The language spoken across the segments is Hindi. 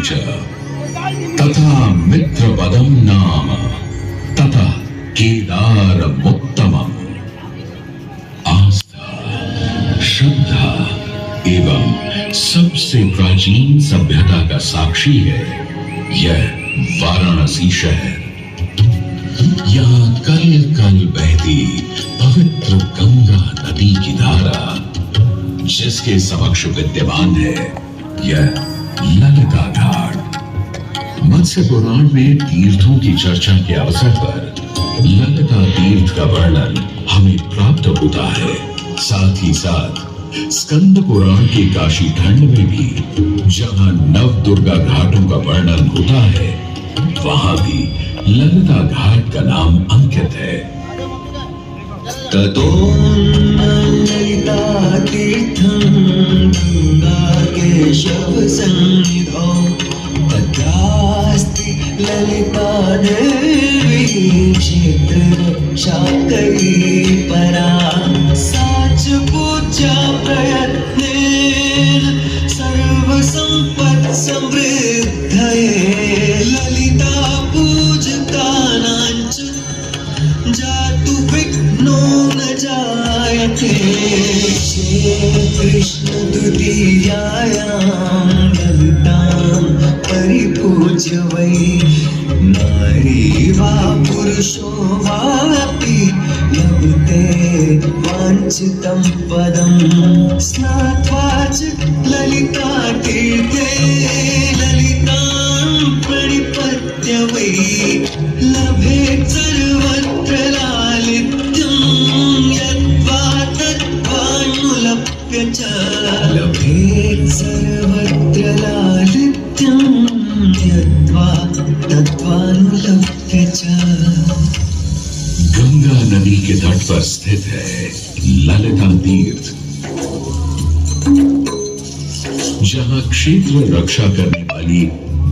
च तथा मित्रपदम नाम तथा केदारमुत्तमम्। आस्था, श्रद्धा एवं सबसे प्राचीन सभ्यता का साक्षी है यह वाराणसी शहर। यहाँ कल कल बहती पवित्र गंगा नदी की धारा, जिसके समक्ष विद्यमान है यह ललिता घाट। मत्स्य पुराण में तीर्थों की चर्चा के अवसर पर ललिता तीर्थ का वर्णन हमें प्राप्त होता है। साथ ही साथ स्कंद पुराण के काशी खंड में भी जहां नव दुर्गा घाटों का वर्णन होता है, वहां भी ललिता घाट का नाम अंकित है। ततो ललिता तीर्थं गंगा केशव सन्निधौ तत्रास्ति ललिता देवी क्षेत्र शाकरी परा। साच पूजा प्रयत्नेन सर्व संपत् समृद्धये ललिता पूजकानां च जातु विघ्नो न जायते। कृष्ण द्वितीयायां ललितां परिपूज्य वै नारी वा पुरुषो वापि लभते वाञ्छितं पदं। स्नात्वा च ललिता तीर्थे ललितां प्रणिपत्य वै लभेत् सर्वत्र लालित्यं। यद्वा तद्वानुलप्य च लभेत् सर्वत्र लालित्यं। यद्वा तद्वानुलप्य च। गंगा नदी के तट पर स्थित है ललिता तीर्थ, जहां क्षेत्र रक्षा करने वाली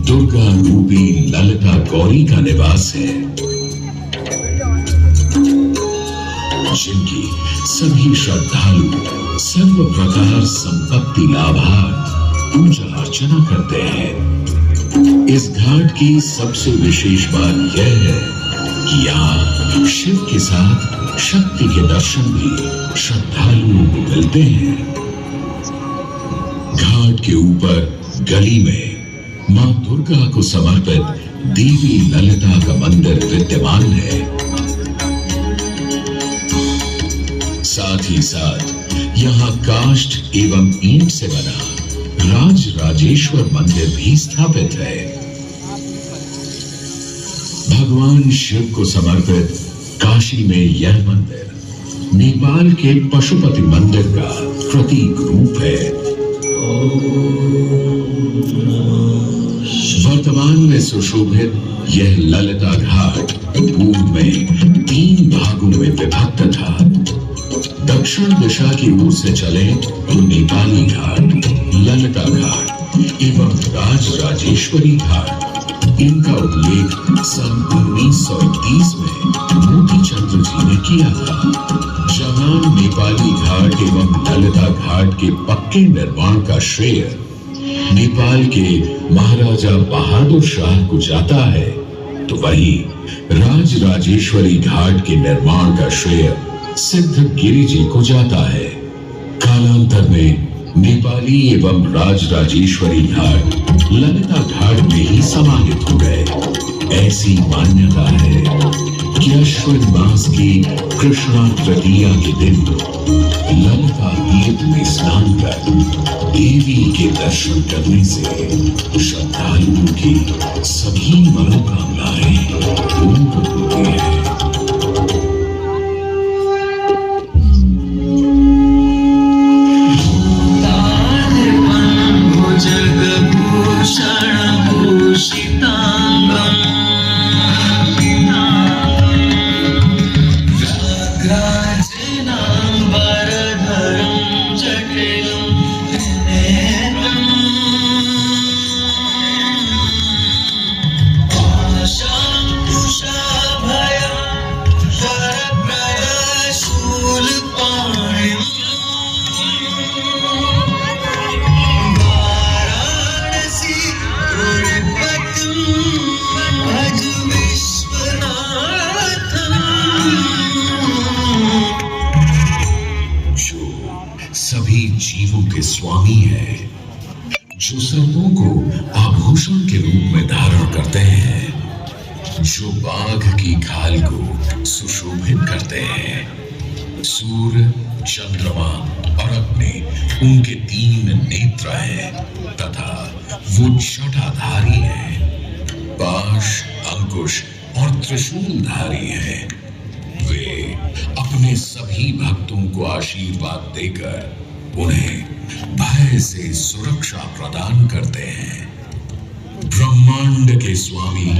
दुर्गा रूपी ललिता गौरी का निवास है, जिनकी सभी श्रद्धालु सर्व प्रकार संपत्ति लाभार्थ पूजा अर्चना करते हैं। इस घाट की सबसे विशेष बात यह है कि यहाँ शिव के साथ शक्ति के दर्शन भी श्रद्धालुओं को मिलते हैं। घाट के ऊपर गली में मां दुर्गा को समर्पित देवी ललिता का मंदिर विद्यमान है। साथ ही साथ यहाँ काष्ठ एवं ईंट से बना राज राजेश्वर मंदिर भी स्थापित है। भगवान शिव को समर्पित काशी में यह मंदिर नेपाल के पशुपति मंदिर का प्रतीक रूप है। वर्तमान में सुशोभित यह ललिता घाट पूर्व में 3 भागों में विभक्त था। दक्षिण दिशा की ओर से चले तो नेपाली घाट, ललिता घाट एवं राज राजेश्वरी घाट। इनका उल्लेख सन 1931 में मोती चंद्र जी ने किया था, जहां नेपाली घाट एवं ललिता घाट के पक्के निर्माण का श्रेय नेपाल के महाराजा बहादुर शाह को जाता है, तो वहीं राज राजेश्वरी घाट के निर्माण का श्रेय सिद्धगिरी जी को जाता है। कालांतर में नेपाली एवं राज राजेश्वरी घाट ललिता घाट में ही समाहित हो गए। ऐसी मान्यता है कि अश्विन मास की कृष्णा तृतीया के दिन ललिता तीर्थ में स्नान कर देवी के दर्शन करने से श्रद्धालुओं की सभी मनोकामनाएं पूर्ण होती है। भय के स्वामी है, जो सर्पों को आभूषण के रूप में धारण करते हैं, जो बाघ की खाल को सुशोभित करते हैं। सूर्य, चंद्रमा और अग्नि उनके 3 नेत्र हैं तथा वो जटाधारी हैं। पाश, अंकुश और त्रिशूलधारी हैं। वे अपने सभी भक्तों को आशीर्वाद देकर उन्हें भय से सुरक्षा प्रदान करते हैं। ब्रह्मांड के स्वामी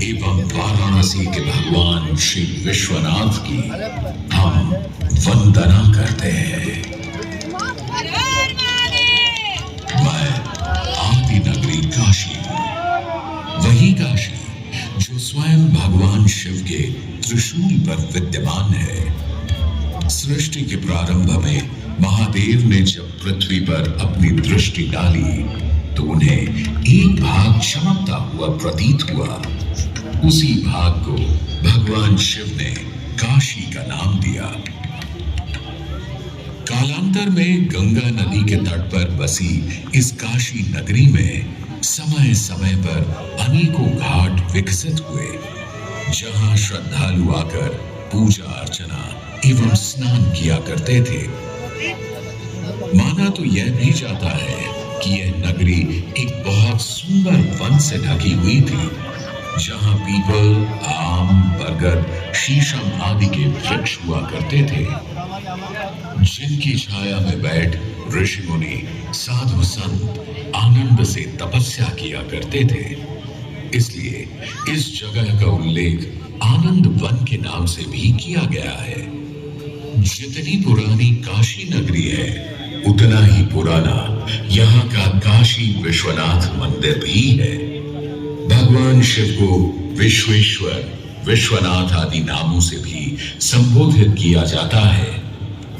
एवं वाराणसी के भगवान श्री विश्वनाथ की हम वंदना करते हैं। मैं आदि नगरी काशी हूं, वही काशी जो स्वयं भगवान शिव के त्रिशूल पर विद्यमान है। सृष्टि के प्रारंभ में महादेव ने जब पृथ्वी पर अपनी दृष्टि डाली तो उन्हें एक भाग चमकता हुआ प्रतीत हुआ। उसी भाग को भगवान शिव ने काशी का नाम दिया। कालांतर में गंगा नदी के तट पर बसी इस काशी नगरी में समय समय पर अनेकों घाट विकसित हुए, जहां श्रद्धालु आकर पूजा अर्चना एवं स्नान किया करते थे। माना तो यह भी जाता है कि यह नगरी एक बहुत सुंदर वन से ढकी हुई थी, जहां पीपल, आम, बरगद, शीशम आदि के वृक्ष हुआ करते थे, जिनकी छाया में बैठ ऋषि मुनि, साधु संत आनंद से तपस्या किया करते थे। इसलिए इस जगह का उल्लेख आनंद वन के नाम से भी किया गया है। जितनी पुरानी काशी नगरी है, उतना ही पुराना यहाँ का काशी विश्वनाथ मंदिर भी है। भगवान शिव को विश्वेश्वर, विश्वनाथ आदि नामों से भी संबोधित किया जाता है,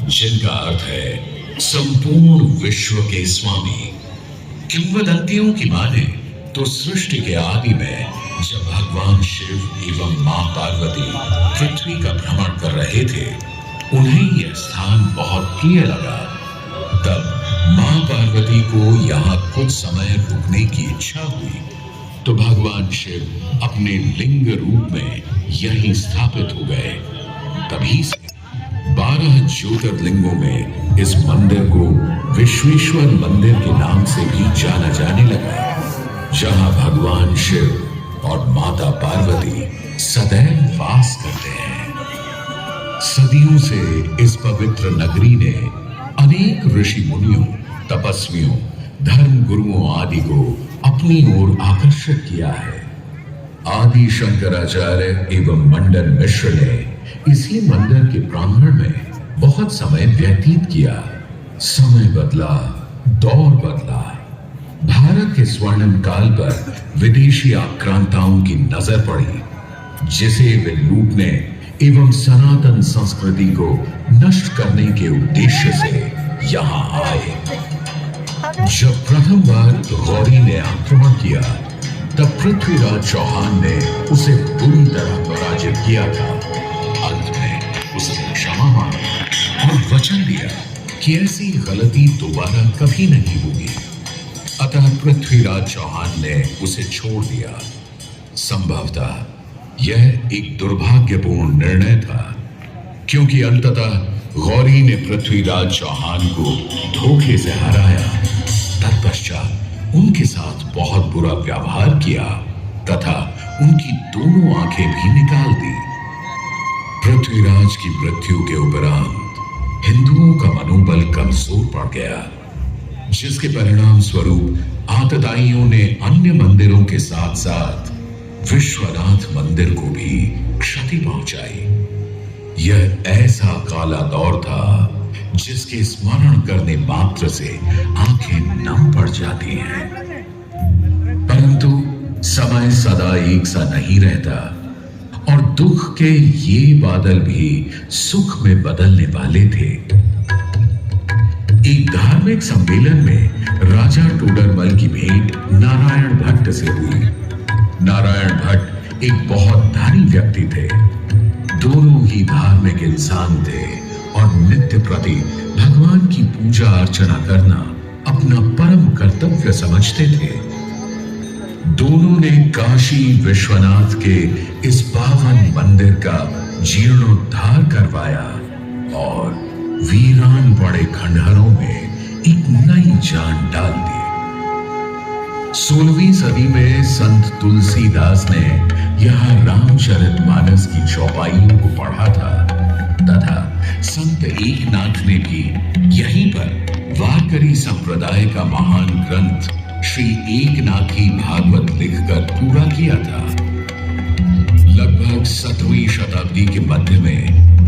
जिनका अर्थ है संपूर्ण विश्व के स्वामी। किंवदंतियों की माने तो सृष्टि के आदि में जब भगवान शिव एवं मां पार्वती पृथ्वी का भ्रमण कर रहे थे, उन्हें यह स्थान बहुत प्रिय लगा। तब मां पार्वती को यहाँ कुछ समय रुकने की इच्छा हुई, तो भगवान शिव अपने लिंग रूप में यहीं स्थापित हो गए। तभी से 12 ज्योतिर्लिंगों में इस मंदिर को विश्वेश्वर मंदिर के नाम से भी जाना जाने लगा, जहां भगवान शिव और माता पार्वती सदैव वास करते हैं। सदियों से इस पवित्र नगरी ने अनेक ऋषि मुनियों, तपस्वियों, धर्म गुरुओं आदि को अपनी ओर आकर्षित किया है। आदि शंकराचार्य एवं मंडन मिश्र ने इसी मंदिर के प्रांगण में बहुत समय व्यतीत किया। समय बदला, दौर बदला। भारत के स्वर्णिम काल पर विदेशी आक्रांताओं की नजर पड़ी, जिसे वे लूटने एवं सनातन संस्कृति को नष्ट करने के उद्देश्य से यहाँ आए। जब प्रथम बार गौरी ने आक्रमण किया, तब पृथ्वीराज चौहान ने उसे बुरी तरह पराजित किया था। अंत में उसने क्षमा मांगी और वचन दिया कि ऐसी गलती दोबारा कभी नहीं होगी। अतः पृथ्वीराज चौहान ने उसे छोड़ दिया। संभवतः यह एक दुर्भाग्यपूर्ण निर्णय था, क्योंकि अंततः गौरी ने पृथ्वीराज चौहान को धोखे से हराया। तत्पश्चात उनके साथ बहुत बुरा व्यवहार किया तथा उनकी दोनों आंखें भी निकाल दी। पृथ्वीराज की मृत्यु के उपरांत हिंदुओं का मनोबल कमजोर पड़ गया, जिसके परिणाम स्वरूप आतताइयों ने अन्य मंदिरों के साथ साथ विश्वनाथ मंदिर को भी क्षति पहुंचाई। यह ऐसा काला दौर था जिसके स्मरण करने मात्र से आंखें नम पड़ जाती हैं। परंतु समय सदा एक सा नहीं रहता और दुख के ये बादल भी सुख में बदलने वाले थे। एक धार्मिक सम्मेलन में राजा टोडरमल की भेंट नारायण भट्ट से हुई। नारायण भट्ट एक बहुत धनी व्यक्ति थे। दोनों ही धार्मिक इंसान थे और नित्य प्रति भगवान की पूजा अर्चना करना अपना परम कर्तव्य समझते थे। दोनों ने काशी विश्वनाथ के इस पावन मंदिर का जीर्णोद्धार करवाया और वीरान पड़े खंडहरों में एक नई जान डाल दी। 16वीं सदी में संत तुलसीदास ने यहाँ रामचरितमानस की चौपाइयों को पढ़ा था तथा संत एकनाथ ने भी यहीं पर वारकरी संप्रदाय का महान ग्रंथ श्री एकनाथी भागवत लिखकर पूरा किया था। लगभग 7वीं शताब्दी के मध्य में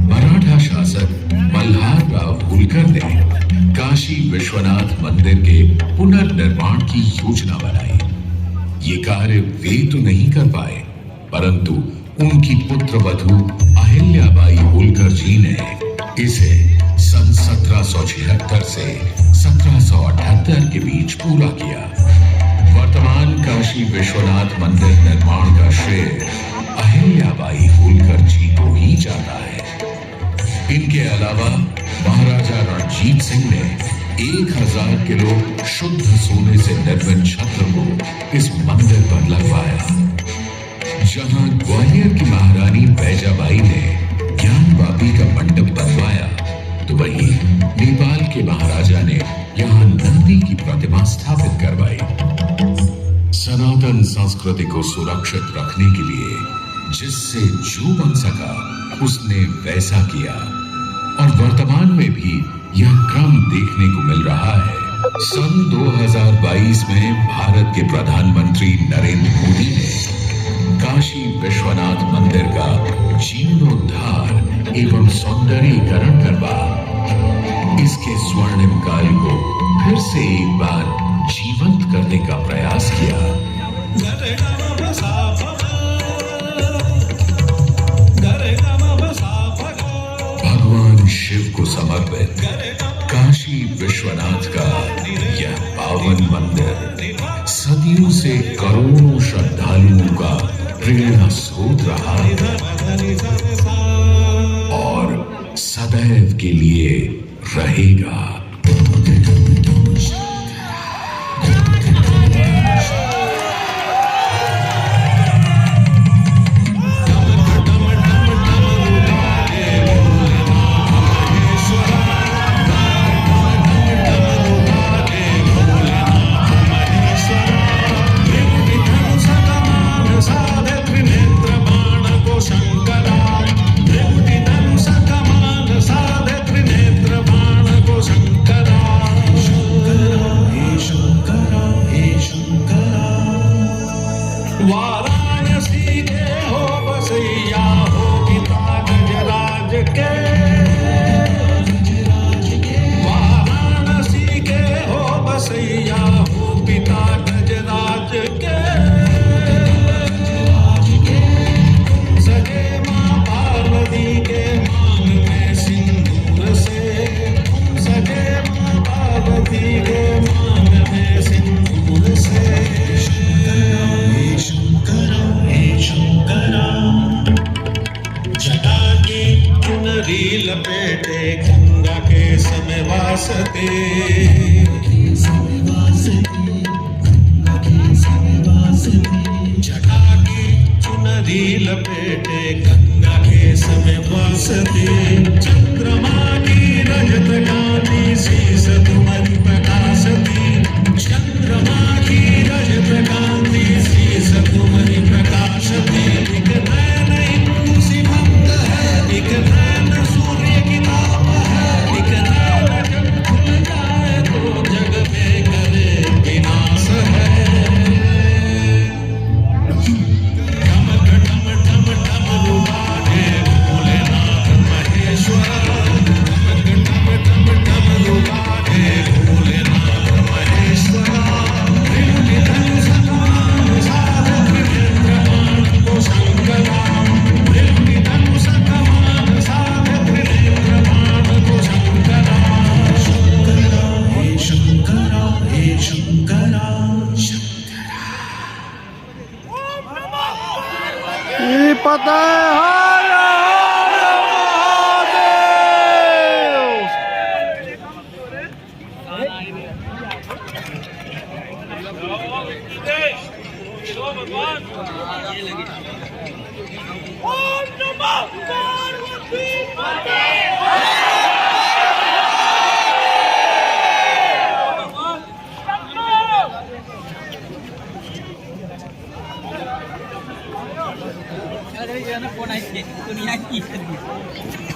मराठा शासक मल्हारराव होलकर ने काशी विश्वनाथ मंदिर के पुनर्निर्माण की योजना बनाई। ये कार्य वे तो नहीं कर पाए, परंतु उनकी पुत्रवधू अहिल्याबाई होलकर जी ने इसे सन 1776 से 1778 के बीच पूरा किया। वर्तमान काशी विश्वनाथ मंदिर निर्माण का श्रेय अहिल्याबाई होलकर जी को ही जाता है। इनके अलावा महाराजा रणजीत सिंह ने 1000 किलो शुद्ध सोने से निर्मित छत्र को इस मंदिर पर लगवाया। जहां ग्वालियर की महारानी बैजाबाई ने ज्ञानवापी का मंडप बनवाया, तो वहीं नेपाल के महाराजा ने यहाँ नंदी की प्रतिमा स्थापित करवाई। सनातन संस्कृति को सुरक्षित रखने के लिए जिससे जो बन सका उसने वैसा किया और वर्तमान में भी यह क्रम देखने को मिल रहा है। सन 2022 में भारत के प्रधानमंत्री नरेंद्र मोदी ने काशी विश्वनाथ मंदिर का जीर्णोद्धार एवं सौंदर्यीकरण करवा इसके स्वर्णिम काल को फिर से एक बार जीवंत करने का प्रयास किया। भगवान शिव को समर्पित काशी विश्वनाथ का यह पावन मंदिर सदियों से करोड़ों श्रद्धालुओं का प्रेरणा स्रोत रहा और सदैव के लिए रहेगा। वाराणसी के हो बसैया हो पिता गजराज के, वाराणसी के हो बसैया हो पिता गजराज के, सजे मां पार्वती के मांग में सिंदूर से, सजे मां पार्वती के मांग में सिंदूर से। चुनरी लपेटे गंगा के समय वासते, जटा की चुनरी लपेटे गंगा के समय वासते, चंद्रमा की रजत कांति शीस तुम्हारी प्रकाशती, चंद्रमा की रजत कांति शीस तुम्हारी प्रकाशती। एक नैन इंदु सीमंत है, एक नैन सूर्य की ताप है, एक नैन जब खुल जाए तो जग में करे विनाश है। ठम ठम ठम ठम रुबाजे भोलेनाथ महेश्वर, ठम ठम ठम ठम रुबाजे येस